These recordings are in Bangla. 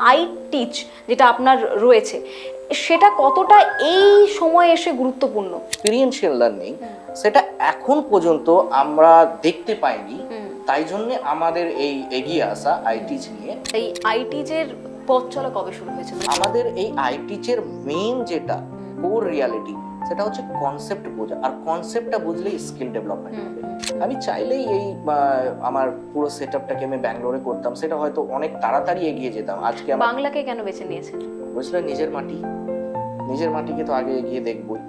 আই টিচ যেটা আপনার রয়েছে, সেটা কতটা এই সময়ে এসে গুরুত্বপূর্ণ? এক্সপিরিয়েন্সিয়াল লার্নিং সেটা এখন পর্যন্ত আমরা দেখতে পাইনি, তাই জন্য আমাদের এই এগিয়ে আসা আইটিচ নিয়ে। এই আই টিচের পথ চলা কবে শুরু হয়েছিল? আমাদের এই আইটিচের মেইন যেটা কোর রিয়ালিটি সেটা হচ্ছে কনসেপ্ট বোঝা, আর কনসেপ্টটা বুঝলেই স্কিল ডেভেলপমেন্ট হবে। আমি চাইলেই এই আমার পুরো সেটআপটাকে আমি ব্যাঙ্গালোরে করতাম, সেটা হয়তো অনেক তাড়াতাড়ি এগিয়ে যেতাম। আজকে বাংলাকে কেন বেছে নিয়েছেন? বুঝলে, নিজের মাটিকে তো আগে এগিয়ে দেখবই।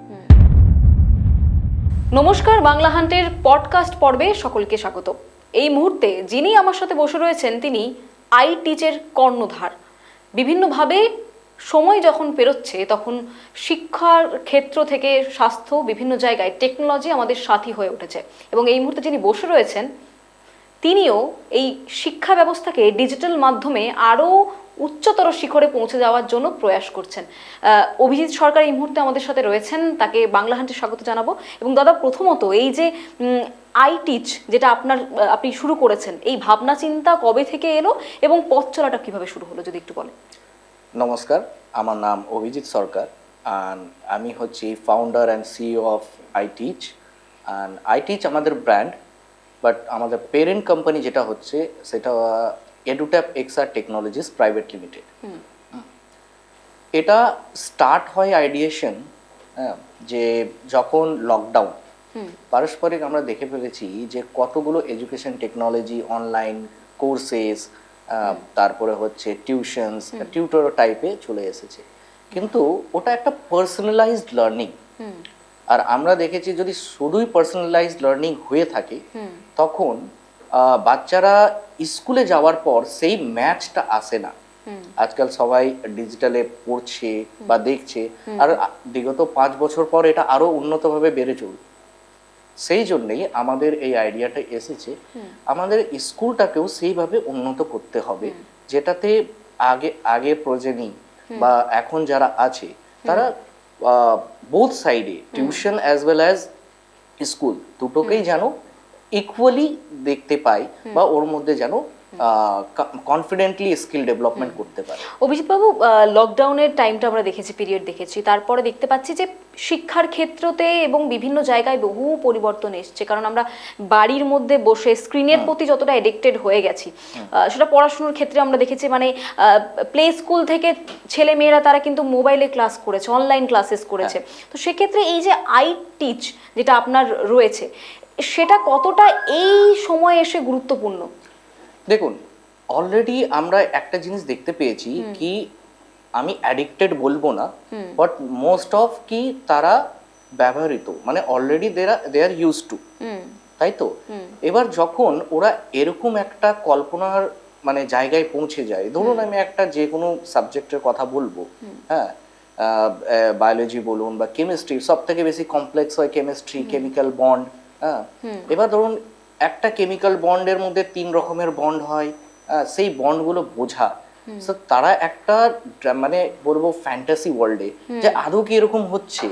নমস্কার, বাংলা হান্টের পডকাস্ট পর্বে সকলকে স্বাগত। এই মুহূর্তে যিনি আমার সাথে বসে রয়েছেন তিনি আই টিচের কর্ণধার। বিভিন্নভাবে সময় যখন পেরোচ্ছে তখন শিক্ষার ক্ষেত্র থেকে স্বাস্থ্য, বিভিন্ন জায়গায় টেকনোলজি আমাদের সাথী হয়ে উঠেছে, এবং এই মুহূর্তে যিনি বসে রয়েছেন তিনিও এই শিক্ষা ব্যবস্থাকে ডিজিটাল মাধ্যমে আরও উচ্চতর শিখরে পৌঁছে যাওয়ার জন্য প্রয়াস করছেন। অভিজিৎ সরকার এই মুহূর্তে আমাদের সাথে রয়েছেন, তাকে বাংলা হান্টে স্বাগত জানাবো। এবং দাদা, প্রথমত এই যে আই টিচ যেটা আপনি শুরু করেছেন, এই ভাবনা চিন্তা কবে থেকে এলো এবং পথ চলাটা কিভাবে শুরু হলো যদি একটু বলেন। নমস্কার, আমার নাম অভিজিৎ সরকার, আর আমি হচ্ছি founder and CEO of I teach. And I teach আমাদের ব্র্যান্ড, বাট আমাদের পেরেন্ট কোম্পানি যেটা হচ্ছে সেটা এডুট্যাপ এক্সআর টেকনোলজিস প্রাইভেট লিমিটেড। এটা স্টার্ট হয় আইডিয়েশন যে যখন লকডাউন, পারস্পরিক আমরা দেখে ফেলেছি যে কতগুলো এডুকেশন টেকনোলজি, অনলাইন কোর্সেস, তারপরে হচ্ছে টিউশনস, টিউটর টাইপে চলে এসেছে, কিন্তু ওটা একটা পার্সোনালাইজড লার্নিং। আর আমরা দেখেছি যদি শুধুই পার্সোনালাইজড লার্নিং হয়ে থাকে তখন বাচ্চারা স্কুলে যাওয়ার পর সেই ম্যাচটা আসে না। আজকাল সবাই ডিজিটালে পড়ছে বা দেখছে, আর বিগত 5 বছর পর এটা আরো উন্নতভাবে বেড়ে চলবে। সেই জন্যই আমাদের এই আইডিয়াটা এসেছে, আমাদের স্কুলটাকেও সেইভাবে উন্নত করতে হবে, যেটাতে আগে প্রজেনি বা এখন যারা আছে তারা বোথ সাইডে tuition as well as school দুটোকেই যেন ইকুয়ালি দেখতে পায় বা ওর মধ্যে যেন কনফিডেন্টলি স্কিল ডেভেলপমেন্ট করতে পারে। অভিজিৎ বাবু, লকডাউনের টাইমটা আমরা দেখেছি, পিরিয়ড দেখেছি, তারপরে দেখতে পাচ্ছি যে শিক্ষার ক্ষেত্রতে এবং বিভিন্ন জায়গায় বহু পরিবর্তন এসছে, কারণ আমরা বাড়ির মধ্যে বসে স্ক্রিনের প্রতি যতটা এডিক্টেড হয়ে গেছি, সেটা পড়াশোনার ক্ষেত্রে আমরা দেখেছি, মানে প্লে স্কুল থেকে ছেলে মেয়েরা তারা কিন্তু মোবাইলে ক্লাস করেছে, অনলাইন ক্লাসেস করেছে। তো সেক্ষেত্রে এই যে আই টিচ যেটা আপনার রয়েছে, সেটা কতটা এই সময়ে এসে গুরুত্বপূর্ণ? দেখুন, অলরেডি আমরা একটা জিনিস দেখতে পেয়েছি কি, আমি অ্যাডিক্টেড বলবো না, বাট মোস্ট অফ কি তারা ব্যবহৃত, মানে already they are use to, তাই তো? এবার যখন ওরা এরকম একটা কল্পনার মানে জায়গায় পৌঁছে যায়, ধরুন আমি একটা যে কোনো সাবজেক্টের কথা বলবো, হ্যাঁ, বায়োলজি বলুন বা কেমিস্ট্রি, সব থেকে বেশি কমপ্লেক্স হয় কেমিস্ট্রি, কেমিক্যাল বন্ড। হ্যাঁ, এবার ধরুন একটা কেমিক্যাল বন্ডের মধ্যে 3 রকমের বন্ড হয়, সেই বন্ডগুলো বোঝা, তারা একটা মানে বলবো ফ্যান্টাসি ওয়ার্ল্ডে যে আদৌ কি এরকম হচ্ছে,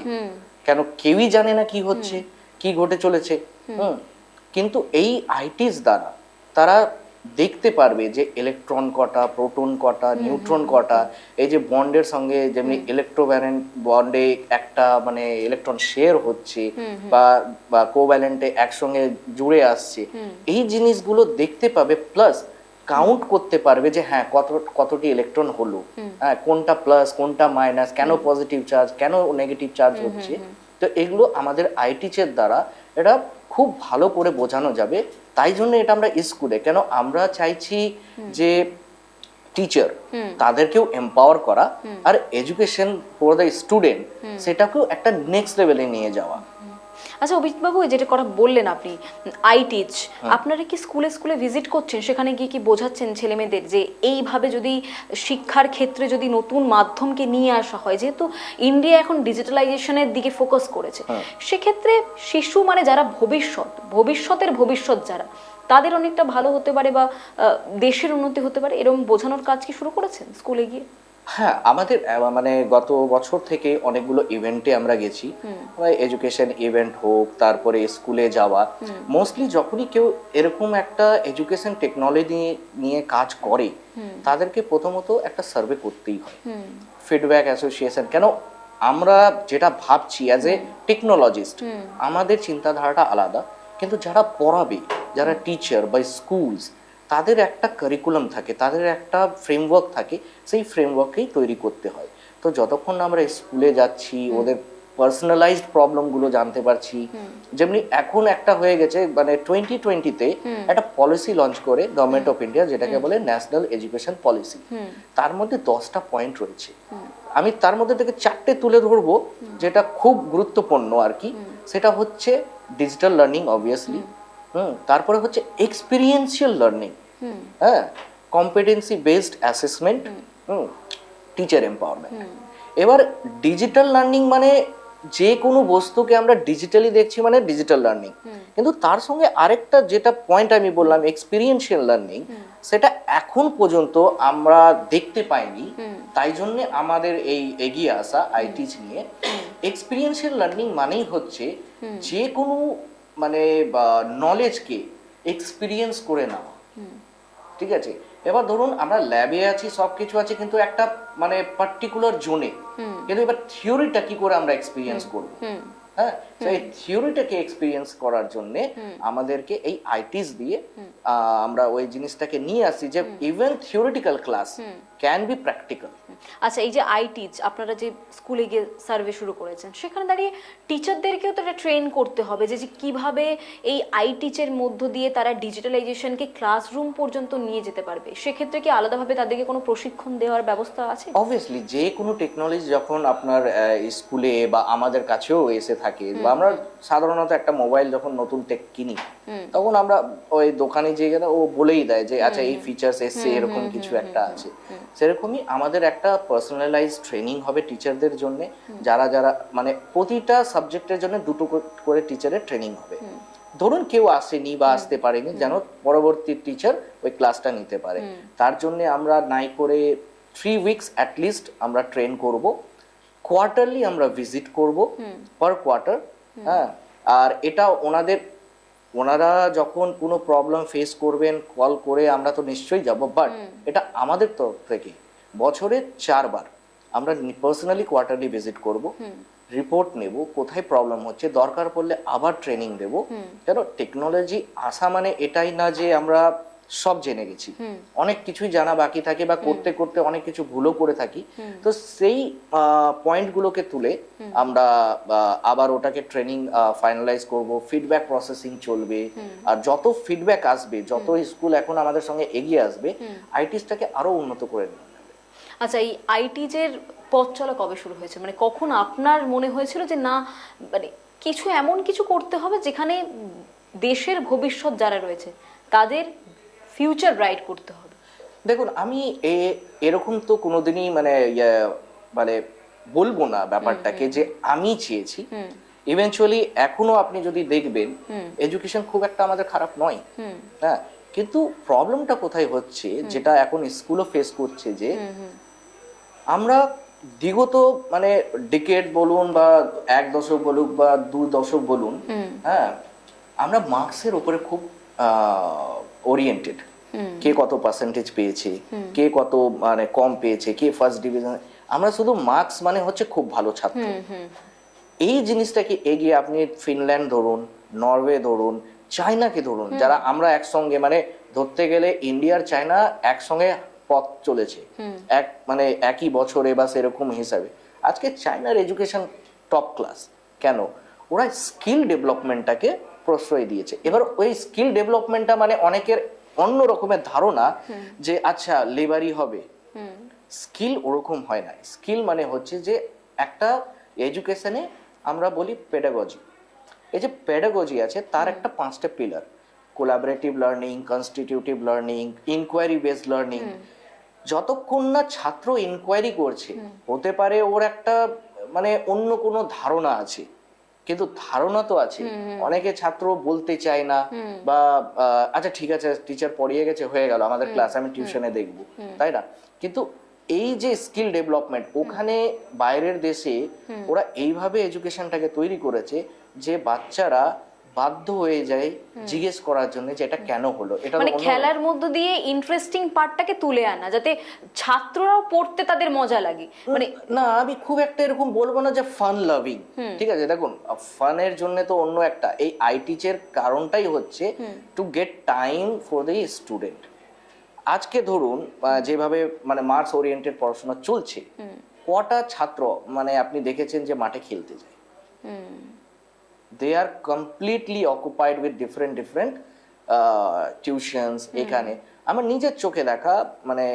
কেন কেউই জানে না কি হচ্ছে, কি ঘটে চলেছে। কিন্তু এই আইটিস দ্বারা তারা দেখতে পারবে যে ইলেকট্রন কটা, প্রোটন কটা, নিউট্রন কটা, এই যে বন্ডের সঙ্গে যেমনি ইলেকট্রোভ্যালেন্ট বন্ডে একটা মানে ইলেকট্রন শেয়ার হচ্ছে বা কোভ্যালেন্টে একসঙ্গে জুড়ে আসছে, এই জিনিসগুলো দেখতে পাবে, প্লাস কাউন্ট করতে পারবে যে হ্যাঁ কতটি ইলেকট্রন হলো, হ্যাঁ কোনটা প্লাস কোনটা মাইনাস, কেন পজিটিভ চার্জ কেন নেগেটিভ চার্জ হচ্ছে। তো এগুলো আমাদের আইটিচের দ্বারা এটা খুব ভালো করে বোঝানো যাবে। তাই জন্য এটা আমরা স্কুলে, কেন আমরা চাইছি যে টিচার তাদেরকেও এম্পাওয়ার করা, আর এডুকেশন ফর দ্য স্টুডেন্ট সেটাকেও একটা নেক্সট লেভেলে নিয়ে যাওয়া। আচ্ছা অভিজিৎ বাবু, যেটা কথা বললেন আপনি আই টিচ, আপনারা কি স্কুলে স্কুলে ভিজিট করছেন, সেখানে গিয়ে কি বোঝাচ্ছেন ছেলে মেয়েদের যে এইভাবে যদি শিক্ষার ক্ষেত্রে যদি নতুন মাধ্যমকে নিয়ে আসা হয়, যেহেতু ইন্ডিয়া এখন ডিজিটালাইজেশনের দিকে ফোকাস করেছে, সেক্ষেত্রে শিশু মানে যারা ভবিষ্যতের ভবিষ্যৎ যারা, তাদের অনেকটা ভালো হতে পারে বা দেশের উন্নতি হতে পারে, এরকম বোঝানোর কাজ কি শুরু করেছেন স্কুলে গিয়ে? হ্যাঁ, আমাদের মানে গত বছর থেকে অনেকগুলো ইভেন্টে আমরা গেছি, এডুকেশন ইভেন্ট হোক, তারপরে স্কুলে যাওয়া। মোস্টলি যখনই কেউ এরকম একটা এডুকেশন টেকনোলজি নিয়ে কাজ করে, তাদেরকে প্রথমত একটা সার্ভে করতেই হয়, ফিডব্যাক অ্যাসোসিয়েশন। কেন আমরা যেটা ভাবছি অ্যাজ এ টেকনোলজিস্ট, আমাদের চিন্তাধারাটা আলাদা, কিন্তু যারা পড়াবে, যারা টিচার বা স্কুলস, তাদের একটা কারিকুলাম থাকে, তাদের একটা ফ্রেমওয়ার্ক থাকে, সেই ফ্রেমওয়ার্কেই তৈরি করতে হয়। তো যতক্ষণ না আমরা স্কুলে যাচ্ছি, ওদের পার্সোনালাইজড প্রবলেমগুলো জানতে পারছি, যেমনি এখন একটা হয়ে গেছে, মানে 2020-তে একটা পলিসি লঞ্চ করে গভর্নমেন্ট অফ ইন্ডিয়া, যেটাকে বলে ন্যাশনাল এডুকেশন পলিসি। তার মধ্যে 10টা পয়েন্ট রয়েছে। আমি তার মধ্যে থেকে 4টে তুলে ধরবো, যেটা খুব গুরুত্বপূর্ণ আর কি। সেটা হচ্ছে ডিজিটাল লার্নিং, অবভিয়াসলি। তারপরে হচ্ছে এক্সপিরিয়েন্সিয়াল লার্নিং, হ্যাঁ, competency based assessment, teacher empowerment. এবার ডিজিটাল লার্নিং মানে যে কোনো বস্তুকে আমরা ডিজিটালি দেখছি, মানে ডিজিটাল লার্নিং। কিন্তু তার সঙ্গে আরেকটা যেটা পয়েন্ট আমি বললাম, এক্সপিরিয়েন্সিয়াল লার্নিং, সেটা এখন পর্যন্ত আমরা দেখতে পাইনি। তাই জন্য আমাদের এই এগিয়ে আসা আইটিচ নিয়ে। এক্সপিরিয়েন্সিয়াল লার্নিং মানেই হচ্ছে যে কোনো মানে নলেজকে এক্সপিরিয়েন্স করে নেওয়া, ঠিক আছে? এবার ধরুন আমরা ল্যাবে আছি, সব কিছু আছে, কিন্তু একটা মানে পার্টিকুলার জোনে, কিন্তু এবার থিওরিটা কি করে আমরা এক্সপিরিয়েন্স করবো? হ্যাঁ, সেই থিওরিটাকে এক্সপিরিয়েন্স করার জন্য আমাদেরকে এই আইটিস দিয়ে আমরা ওই জিনিসটাকে নিয়ে আসি, যে even theoretical class can be practical. আচ্ছা, এই যে আইটিচ আপনারা যে স্কুলে গিয়ে সার্ভে শুরু করেছেন, সেখানে দাঁড়িয়ে টিচারদেরকেও তো এটা ট্রেন করতে হবে যে কিভাবে এই আইটিচের মধ্য দিয়ে তারা ডিজিটালাইজেশনকে ক্লাসরুম পর্যন্ত নিয়ে যেতে পারবে। সেক্ষেত্রে কি আলাদাভাবে তাদেরকে কোনো প্রশিক্ষণ দেওয়ার ব্যবস্থা আছে? অবভিয়াসলি, যে কোনো টেকনোলজি যখন আপনার স্কুলে বা আমাদের কাছেও এসে থাকে, বা আমরা সাধারণত একটা মোবাইল যখন নতুন টেক কিনি, তখন আমরা ওই দোকানে যে ও বলেই দেয় যে আচ্ছা এই ফিচার্স এসছে, এরকম কিছু একটা আছে। সেরকমই আমাদের একটা পার্সোনালাইজ ট্রেনিং হবে টিচারদের জন্য, যারা যারা মানে প্রতিটা সাবজেক্টের জন্য 2টো করে টিচারের ট্রেনিং হবে। ধরুন কেউ আসেনি বা আসতে পারেনি, যেন পরবর্তী টিচার ওই ক্লাসটা নিতে পারে। তার জন্য আমরা নাই করে 3 উইকস অ্যাটলিস্ট আমরা ট্রেন করব। কোয়ার্টারলি আমরা ভিজিট করব, পার কোয়ার্টার। হ্যাঁ, আর এটা ওনারা যখন কোনো প্রবলেম ফেস করবেন, কল করে আমরা তো নিশ্চয়ই যাব, বাট এটা আমাদের তরফ থেকে বছরে 4 বার আমরা পার্সোনালি কোয়ার্টারলি ভিজিট করব, রিপোর্ট নেব, কোথায় প্রবলেম হচ্ছে, দরকার পড়লে আবার ট্রেনিং দেব। কেন টেকনোলজি আসা মানে এটাই না যে আমরা সব জেনে গেছি, অনেক কিছুই জানা বাকি থাকে, বা করতে করতে অনেক কিছু ভুলও করে থাকি। তো সেই পয়েন্টগুলোকে তুলে আমরা আবার ওটাকে ট্রেনিং ফাইনালাইজ করব, ফিডব্যাক প্রসেসিং চলবে। আর যত ফিডব্যাক আসবে, যত স্কুল এখন আমাদের সঙ্গে এগিয়ে আসবে, আইটিসটাকে আরো উন্নত করে নেওয়া যাবে। আচ্ছা, এই আইটিজের পথ চলা কবে শুরু হয়েছে? মানে কখন আপনার মনে হয়েছিল যে না, মানে কিছু এমন কিছু করতে হবে যেখানে দেশের ভবিষ্যৎ যারা রয়েছে তাদের ফিউচার ব্রাইট করতে হবে? দেখুন, আমি এরকম তো কোনোদিনই মানে মানে বলবো না ব্যাপারটাকে যে আমি চেয়েছি। ইভেনচুয়ালি এখনো আপনি যদি দেখবেন, এডুকেশন খুব একটা আমাদের খারাপ নয়। হ্যাঁ, কিন্তু প্রবলেমটা কোথায় হচ্ছে, যেটা এখন স্কুলও ফেস করছে, যে আমরা বিগত মানে ডিকেড বলুন বা 1 দশক বলুন বা 2 দশক বলুন, হ্যাঁ, আমরা মার্কসের উপরে খুব ওরিয়েন্টেড। কে কত পার্সেন্টেজ পেয়েছে, কে কত মানে কম পেয়েছে, কে ফার্স্ট ডিভিশন, আমরা শুধু মার্কস মানে হচ্ছে খুব ভালো ছাত্র। এই জিনিসটাকে এগিয়ে আপনি ফিনল্যান্ড ধরুন, নরওয়ে ধরুন, চায়নাকে ধরুন, যারা আমরা একসঙ্গে মানে ধরতে গেলে ইন্ডিয়ার চায়না একসঙ্গে পথ চলেছে, মানে একই বছরে বা সেরকম হিসাবে। আজকে চায়নার এডুকেশন টপ ক্লাস। কেন? ওরা স্কিল ডেভেলপমেন্টটাকে প্রশ্রয় দিয়েছে। এবার ওই স্কিল ডেভেলপমেন্টটা মানে অনেকের অন্য রকমের ধারণা যে আচ্ছা লেবারই হবে। স্কিল ওরকম হয় না। স্কিল মানে হচ্ছে যে একটা এডুকেশনে আমরা বলি পেডাগজি। এই যে পেডাগজি আছে, তার একটা 5টা pillar: collaborative learning, constitutive learning, inquiry based learning. যতক্ষণ না ছাত্র ইনকোয়ারি করছে, হতে পারে ওর একটা মানে অন্য কোনো ধারণা আছে, কিন্তু ধারণা তো আছে। অনেকে ছাত্র বলতে চায় না, বা আচ্ছা ঠিক আছে টিচার পড়িয়ে গেছে, হয়ে গেল, আমাদের ক্লাস আমি টিউশনে দেখবো, তাই না? কিন্তু এই যে স্কিল ডেভেলপমেন্ট, ওখানে বাইরের দেশে ওরা এইভাবে এডুকেশনটাকে তৈরি করেছে যে বাচ্চারা বাধ্য হয়ে যায় জিজ্ঞেস করার জন্য যে এটা কেন হলো। এটা মানে খেলার মধ্য দিয়ে ইন্টারেস্টিং পার্টটাকে তুলে আনা, যাতে ছাত্ররাও পড়তে তাদের মজা লাগে। মানে না, আমি খুব একটা এরকম বলবো না যে ফান লাভিং, ঠিক আছে। দেখুন, ফানের জন্য তো অন্য একটা, এই আইটিচের কারণটাই হচ্ছে to get time for the student. আজকে ধরুন যেভাবে মানে মার্কস ওরিয়েন্টেড পড়াশোনা চলছে, কটা ছাত্র মানে আপনি দেখেছেন যে মাঠে খেলতে যায়? They are completely occupied with different tuitions. এখানে আমার নিজের চোখে দেখা, মানে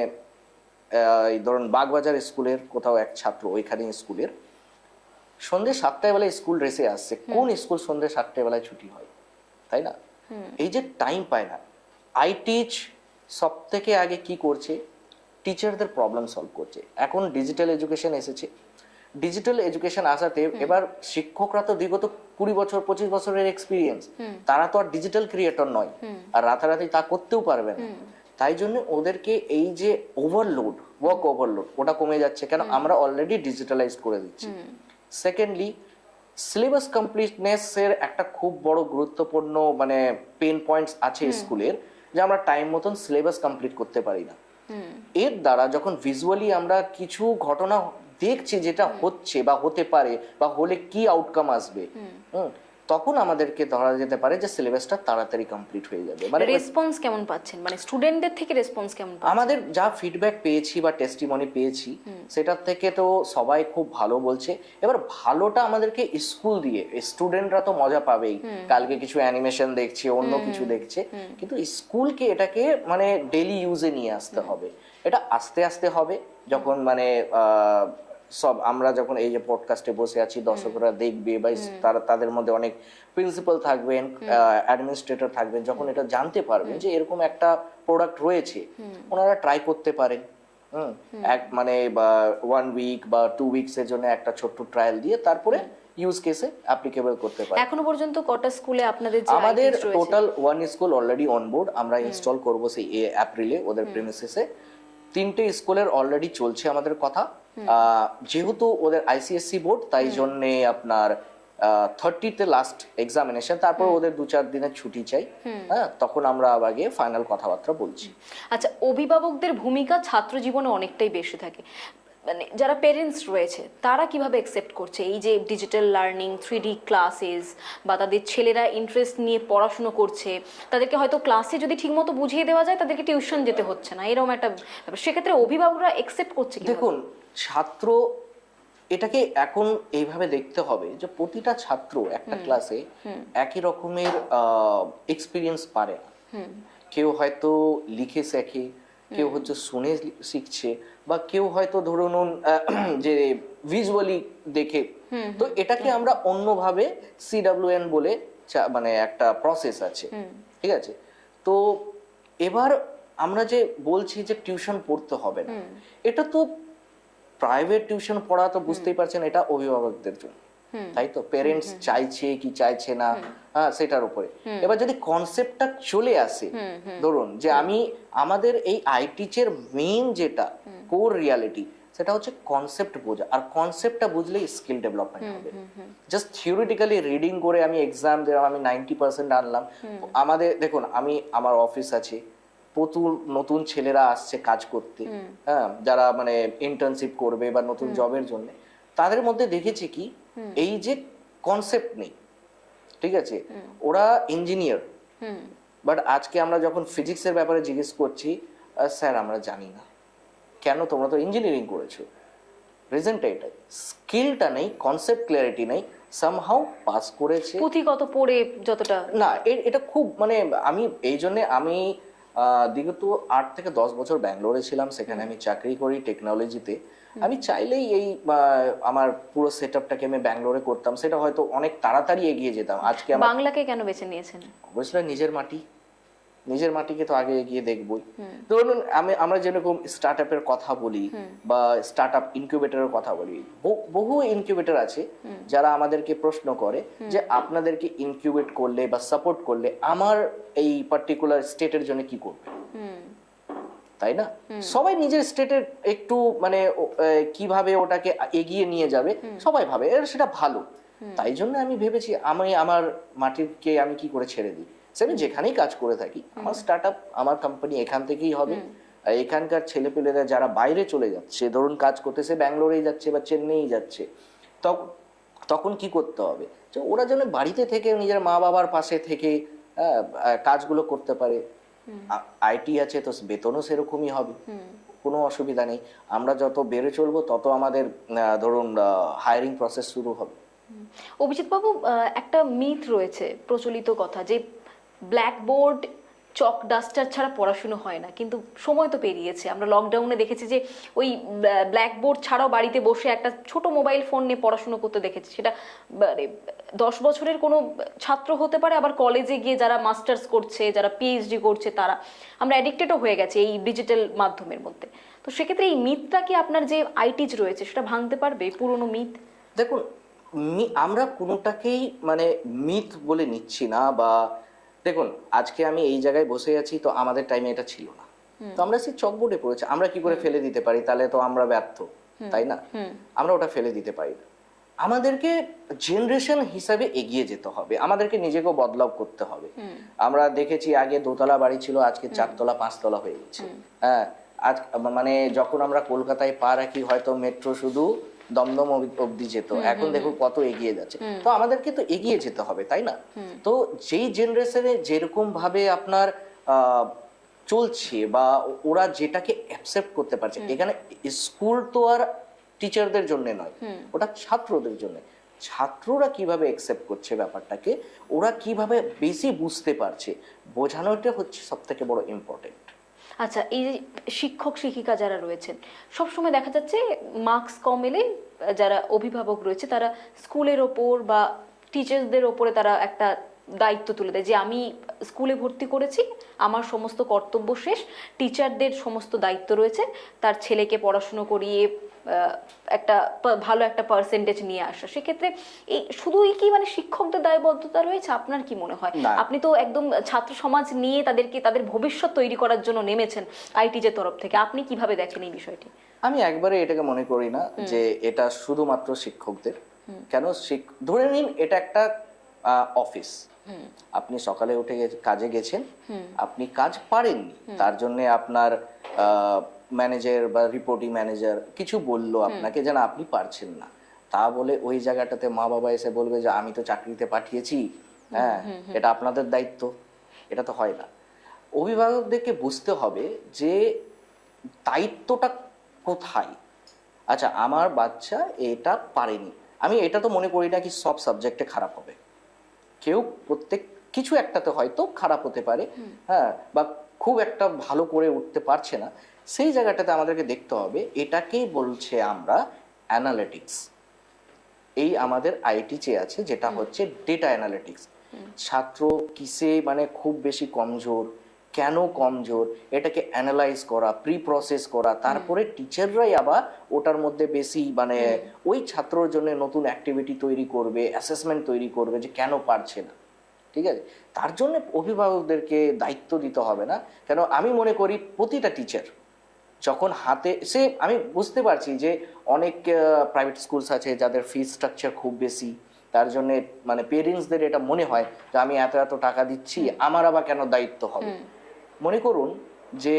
এই ধরুন বাগবাজার স্কুলের কোথাও এক ছাত্র, ওইখানে স্কুলের সন্ধ্যে 7টায় বেলায় স্কুল ড্রেসে আসছে। কোন স্কুল সন্ধ্যে 7টায় বেলায় ছুটি হয়, তাই না? এই যে টাইম পায় না। আই টিচ সব থেকে আগে কি করছে, টিচারদের প্রবলেম সলভ করছে। এখন ডিজিটাল এডুকেশন এসেছে, ডিজিটাল এডুকেশন আসাতে এবার শিক্ষকরা তো বিগত 20 বছর 25 বছরের এক্সপিরিয়েন্স, তারা তো আর ডিজিটাল ক্রিয়েটর নয়, আর রাতারাতি তা করতেও পারবে না। তাই জন্য ওদেরকে এই যে ওভারলোড, ওয়ার্ক ওভারলোড, ওটা কমে যাচ্ছে। কেন? আমরা অলরেডি ডিজিটালাইজড করে দিচ্ছি। সেকেন্ডলি, সিলেবাস কমপ্লিটনেস এর একটা খুব বড় গুরুত্বপূর্ণ মানে পেন পয়েন্টস আছে স্কুলের, যে আমরা টাইম মতন সিলেবাস কমপ্লিট করতে পারি না। এর দ্বারা যখন ভিজুয়ালি আমরা কিছু ঘটনা দেখছি যেটা হচ্ছে বা হতে পারে বা হলে কি আউটকাম আসবে, তখন আমাদেরকে ধরা যেতে পারে যে সিলেবাসটা তাড়াতাড়ি কমপ্লিট হয়ে যাবে। মানে রেসপন্স কেমন পাচ্ছেন, মানে স্টুডেন্টদের থেকে রেসপন্স কেমন পাচ্ছেন? আমাদের যা ফিডব্যাক পেয়েছি বা টেস্টিমনি পেয়েছি, সেটার থেকে তো সবাই খুব ভালো বলছে। এবার ভালোটা আমাদেরকে স্কুল দিয়ে, স্টুডেন্টরা তো মজা পাবেই, কালকে কিছু অ্যানিমেশন দেখছে, অন্য কিছু দেখছে, কিন্তু স্কুলকে এটাকে মানে ডেইলি ইউজে নিয়ে আসতে হবে। এটা আস্তে আস্তে হবে, যখন মানে সব আমরা যখন এই যে পডকাস্টে বসে আছি, দর্শকরা দেখবে বা তারা তাদের মধ্যে অনেক প্রিন্সিপাল থাকবেন, অ্যাডমিনিস্ট্রেটর থাকবেন, যখন এটা জানতে পারবেন যে এরকম একটা প্রোডাক্ট রয়েছে, ওনারা ট্রাই করতে পারেন। এক মানে 1 উইক বা 2 উইকস এর জন্য একটা ছোট্ট ট্রায়াল দিয়ে তারপরে ইউজ কেসে অ্যাপ্লিকেবল করতে পারেন। এখনো পর্যন্ত কটা স্কুলে আপনাদের যে আমাদের total 1 school already on board, আমরা ইনস্টল করব সেই এপ্রিলে ওদের প্রিমিসেসে। 3টে স্কুলের অলরেডি চলছে আমাদের কথা। যেহেতু ওদের আইসিএসসি বোর্ড, তাই জন্যে আপনার 30তে লাস্ট এক্সামিনেশন, তারপর ওদের 2-4 দিনের ছুটি চাই। হ্যাঁ, তখন আমরা আবার গিয়ে ফাইনাল কথাবার্তা বলছি। আচ্ছা, অভিভাবকদের ভূমিকা ছাত্র জীবনে অনেকটাই বেশি থাকে। মানে যারা পেরেন্টস রয়েছে তারা কিভাবে অ্যাকসেপ্ট করছে এই যে ডিজিটাল লার্নিং, 3D ক্লাসেস, বা তাদের ছেলেরা ইন্টারেস্ট নিয়ে পড়াশুনো করছে, তাদেরকে হয়তো ক্লাসে যদি ঠিকমতো বুঝিয়ে দেওয়া যায় তাদেরকে টিউশন যেতে হচ্ছে না, এরকম একটা ব্যাপার। সেক্ষেত্রে অভিভাবকরা অ্যাকসেপ্ট করছে কিভাবে? দেখুন, ছাত্র এটাকে এখন এইভাবে দেখতে হবে যে প্রতিটা ছাত্র একটা ক্লাসে একই রকমের এক্সপিরিয়েন্স পারে না। কেউ হয়তো লিখে শেখে, কেউ হচ্ছে শুনে শিখছে, বা কেউ হয়তো ধরুন যে ভিজুয়ালি দেখে। তো এটাকে আমরা অন্যভাবে CWN বলে মানে একটা প্রসেস আছে, ঠিক আছে। তো এবার আমরা যে বলছি যে টিউশন পড়তে হবে না, এটা তো প্রাইভেট টিউশন পড়া তো বুঝতেই পারছেন এটা অভিভাবকদের জন্য, তাই তো। পেরেন্টস চাইছে কি চাইছে না, হ্যাঁ, সেটার উপরে। এবার যদি কনসেপ্টটা চলে আসে, ধরুন যে আমি আমাদের এই আইটিচের মেইন যেটা কোর রিয়ালিটি, সেটা হচ্ছে কনসেপ্ট বোঝা। আর কনসেপ্টটা বুঝলেই স্কিল ডেভেলপমেন্ট হবে। জাস্ট থিওরিটিক্যালি রিডিং করে আমি এক্সাম দিলাম, আমি 90% আনলাম। আমাদের দেখুন, আমি আমার অফিস আছে, প্রচুর নতুন ছেলেরা আসছে কাজ করতে, হ্যাঁ, যারা মানে ইন্টার্নশিপ করবে বা নতুন জবের জন্য। তাদের মধ্যে দেখেছি কি, এই যে কনসেপ্ট নেই, ঠিক আছে। ওরা ইঞ্জিনিয়ার, বাট আজকে আমরা যখন ফিজিক্সের ব্যাপারে জিজ্ঞেস করছি, স্যার আমরা জানি না। কেন? তোমরা তো ইঞ্জিনিয়ারিং করেছো। রিজনটা এটাই, স্কিলটা নেই, কনসেপ্ট ক্লিয়ারিটি নেই, সামহাউ পাস করেছে পুঁথিগত পড়ে যতটা না। এটা খুব মানে আমি এই জন্যে আমি বিগত 8 থেকে 10 বছর ব্যাঙ্গালোরে ছিলাম, সেখানে আমি চাকরি করি টেকনোলজিতে। আমি চাইলেই এই আমার পুরো সেটআপটাকে আমি ব্যাঙ্গালোরে করতাম, সেটা হয়তো অনেক তাড়াতাড়ি এগিয়ে যেতাম। আজকে বাংলাকে কেন বেছে নিয়েছেন? অবশ্যই নিজের মাটিকে তো আগে এগিয়ে দেখবই। ধরুন আমরা যেরকম স্টার্ট আপের কথা বলি বা স্টার্ট আপ ইনকিউবেটরের কথা বলি, বহু ইনকিউবেটর আছে যারা আমাদেরকে প্রশ্ন করে যে আপনাদেরকে ইনকিউবেট করলে বা সাপোর্ট করলে আমার এই পার্টিকুলার স্টেটের জন্য কি করবে। তাই না? সবাই নিজের স্টেটের একটু মানে কিভাবে ওটাকে এগিয়ে নিয়ে যাবে সবাই ভাবে, সেটা ভালো। তাই জন্য আমি ভেবেছি আমি আমার মাটিকে আমি কি করে ছেড়ে দিই। আমি যেখানেই কাজ করে থাকি, আমার স্টার্ট আপ, আমার কোম্পানি এখান থেকেই হবে। এখানকার ছেলেপেলেরা যারা বাইরে চলে যাচ্ছে, ধরুন কাজ করতেছে ব্যাঙ্গালোরেই যাচ্ছে বা চেন্নাই যাচ্ছে, তখন কি করতে হবে যে ওরা যেন বাড়িতে থেকে নিজের মা বাবার পাশে থেকে কাজগুলো করতে পারে। আইটি আছে তো বেতনও সেরকমই হবে, কোনো অসুবিধা নেই। আমরা যত বেড়ে চলবো তত আমাদের ধরুন হায়ারিং প্রসেস শুরু হবে। অভিজিৎ বাবু, একটা মিথ রয়েছে, প্রচলিত কথা, যে ব্ল্যাকবোর্ড চক ডাস্টার ছাড়া পড়াশুনো হয় না, কিন্তু সময় তো পেরিয়েছে। আমরা লকডাউনে দেখেছি যে ওই ব্ল্যাকবোর্ড ছাড়াও বাড়িতে বসে একটা ছোট মোবাইল ফোন নিয়ে পড়াশুনো করতে দেখেছি। সেটা 10 বছরের কোনো ছাত্র হতে পারে, আবার কলেজে গিয়ে যারা মাস্টার্স করছে, যারা পিএইচডি করছে, তারা। আমরা অ্যাডিক্টেডও হয়ে গেছে এই ডিজিটাল মাধ্যমের মধ্যে। তো সেক্ষেত্রে এই মিথটা কি আপনার যে আইটিজ রয়েছে সেটা ভাঙতে পারবে, পুরনো মিথ? দেখুন, আমরা কোনোটাকেই মানে মিথ বলে নিচ্ছি না। বা দেখুন, আজকে আমি এই জায়গায় বসে আছি, তো আমাদের টাইমে এটা ছিল না, তো আমরা সেই চকবোর্ডে পড়েছি। আমরা কি করে ফেলে দিতে পারি? তাহলে তো আমরা ব্যর্থ, তাই না? আমরা ওটা ফেলে দিতে পারি না। আমাদেরকে জেনারেশন হিসাবে এগিয়ে যেতে হবে, আমাদেরকে নিজেকেও বদলাও করতে হবে। আমরা দেখেছি আগে দোতলা বাড়ি ছিল, আজকে 4তলা 5তলা হয়ে গেছে। হ্যাঁ, আজ মানে যখন আমরা কলকাতায় পা রাখি, হয়তো মেট্রো শুধু দমদম অবধি যেত, এখন দেখুন কত এগিয়ে যাচ্ছে। তো আমাদেরকে তো এগিয়ে যেতে হবে, তাই না? তো যেই জেনারেশনে যেরকম ভাবে আপনার চলছে বা ওরা যেটাকে অ্যাকসেপ্ট করতে পারছে, এখানে স্কুল তো আর টিচারদের জন্য নয়, ওটা ছাত্রদের জন্য। ছাত্ররা কিভাবে অ্যাকসেপ্ট করছে ব্যাপারটাকে, ওরা কিভাবে বেশি বুঝতে পারছে, বোঝানোটা হচ্ছে সব থেকে বড় ইম্পর্টেন্ট। আচ্ছা, এই যে শিক্ষক শিক্ষিকা যারা রয়েছেন, সবসময় দেখা যাচ্ছে মার্কস কম এলে যারা অভিভাবক রয়েছে তারা স্কুলের ওপর বা টিচার্সদের ওপরে তারা একটা দায়িত্ব তুলে দেয় যে আমি স্কুলে ভর্তি করেছি, আমার সমস্ত কর্তব্য শেষ, টিচারদের সমস্ত দায়িত্ব রয়েছে তার ছেলেকে পড়াশুনো করিয়ে একটা ভালো একটা পার্সেন্টেজ নিয়ে আসা। সেক্ষেত্রে এই শুধুই কি মানে শিক্ষকদের দায়বদ্ধতা রয়েছে? আপনার কি মনে হয়? আপনি তো একদম ছাত্র সমাজ নিয়ে তাদেরকে তাদের ভবিষ্যৎ তৈরি করার জন্য নেমেছেন আইটিজের তরফ থেকে, আপনি কিভাবে দেখেন এই বিষয়টি? আমি একবারে এটাকে মনে করি না যে এটা শুধুমাত্র শিক্ষকদের। কেন, ধরে নিন এটা একটা অফিস, আপনি সকালে উঠে কাজে গেছেন, আপনি কাজ পারেননি, তার জন্য আপনার ম্যানেজার বা রিপোর্টিং ম্যানেজার কিছু বললো আপনাকে যে না আপনি পারছেন না, তা বলে ওই জায়গাটাতে মা বাবা এসে বলবে যে আমি তো চাকরিতে পাঠিয়েছি, হ্যাঁ এটা আপনাদের দায়িত্ব। এটা তো হয় না। অভিভাবকদেরকে বুঝতে হবে যে দায়িত্বটা কোথায়। আচ্ছা, আমার বাচ্চা এটা পারেনি, আমি এটা তো মনে করি না কি সব সাবজেক্টে খারাপ হবে। কেউ প্রত্যেক কিছু একটাতে হয়তো খারাপ হতে পারে, হ্যাঁ, বা খুব একটা ভালো করে উঠতে পারছে না, সেই জায়গাটাতে আমাদেরকে দেখতে হবে। এটাকেই বলছে আমরা অ্যানালিটিক্স। এই আমাদের আইটি চেয়ে আছে, যেটা হচ্ছে ডেটা অ্যানালিটিক্স। ছাত্র কিসে মানে খুব বেশি কমজোর, কেন কমজোর, এটাকে অ্যানালাইজ করা, প্রি প্রসেস করা, তারপরে টিচাররাই আবার ওটার মধ্যে বেশি মানে ওই ছাত্রর জন্য নতুন অ্যাক্টিভিটি তৈরি করবে, অ্যাসেসমেন্ট তৈরি করবে যে কেন পারছে না। ঠিক আছে, তার জন্য অভিভাবকদেরকে দায়িত্ব দিতে হবে না। কেন, আমি মনে করি প্রতিটা টিচার যখন হাতে সে, আমি বুঝতে পারছি যে অনেক প্রাইভেট স্কুলস আছে যাদের ফিস স্ট্রাকচার খুব বেশি, তার জন্য মানে পেরেন্টসদের এটা মনে হয় যে আমি এত এত টাকা দিচ্ছি, আমার আবার কেন দায়িত্ব হবে। মনে করুন যে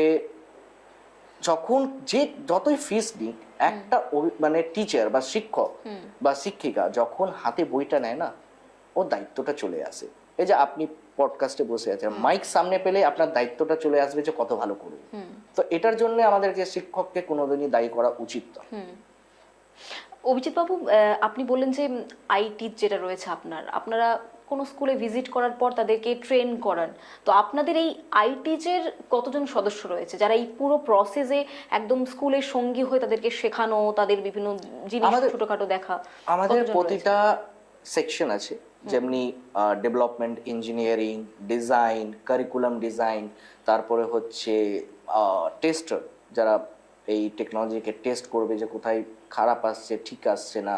যখন যে যতই ফিস নিক, একটা মানে টিচার বা শিক্ষক বা শিক্ষিকা যখন হাতে বইটা নেয় না, ওর দায়িত্বটা চলে আসে। এই যে আপনি পডকাস্টে বসে আছেন, মাইক সামনে পেলে আপনার দায়িত্বটা চলে আসবে যে কত ভালো করবে। তো এটার জন্য আমাদেরকে শিক্ষককে কোনোদিনই দায়ী করা উচিত নয়। অভিজিৎ বাবু, আপনি বললেন যে আইটি যেটা রয়েছে আপনারা কোনো স্কুলে ভিজিট করার পর তাদেরকে ট্রেন করান। তো আপনাদের এই আইটিজের কতজন সদস্য রয়েছে যারা এই পুরো প্রসেসে একদম স্কুলের সঙ্গী হয়ে তাদেরকে শেখানো, তাদের বিভিন্ন জিনিস ছোটখাটো দেখা? আমাদের প্রতিটা সেকশন আছে, যেমনি development, engineering, design, curriculum design, তারপরে হচ্ছে টেস্টার যারা এই টেকনোলজিকে টেস্ট করবে যে কোথায় খারাপ আসছে, ঠিক আসছে না,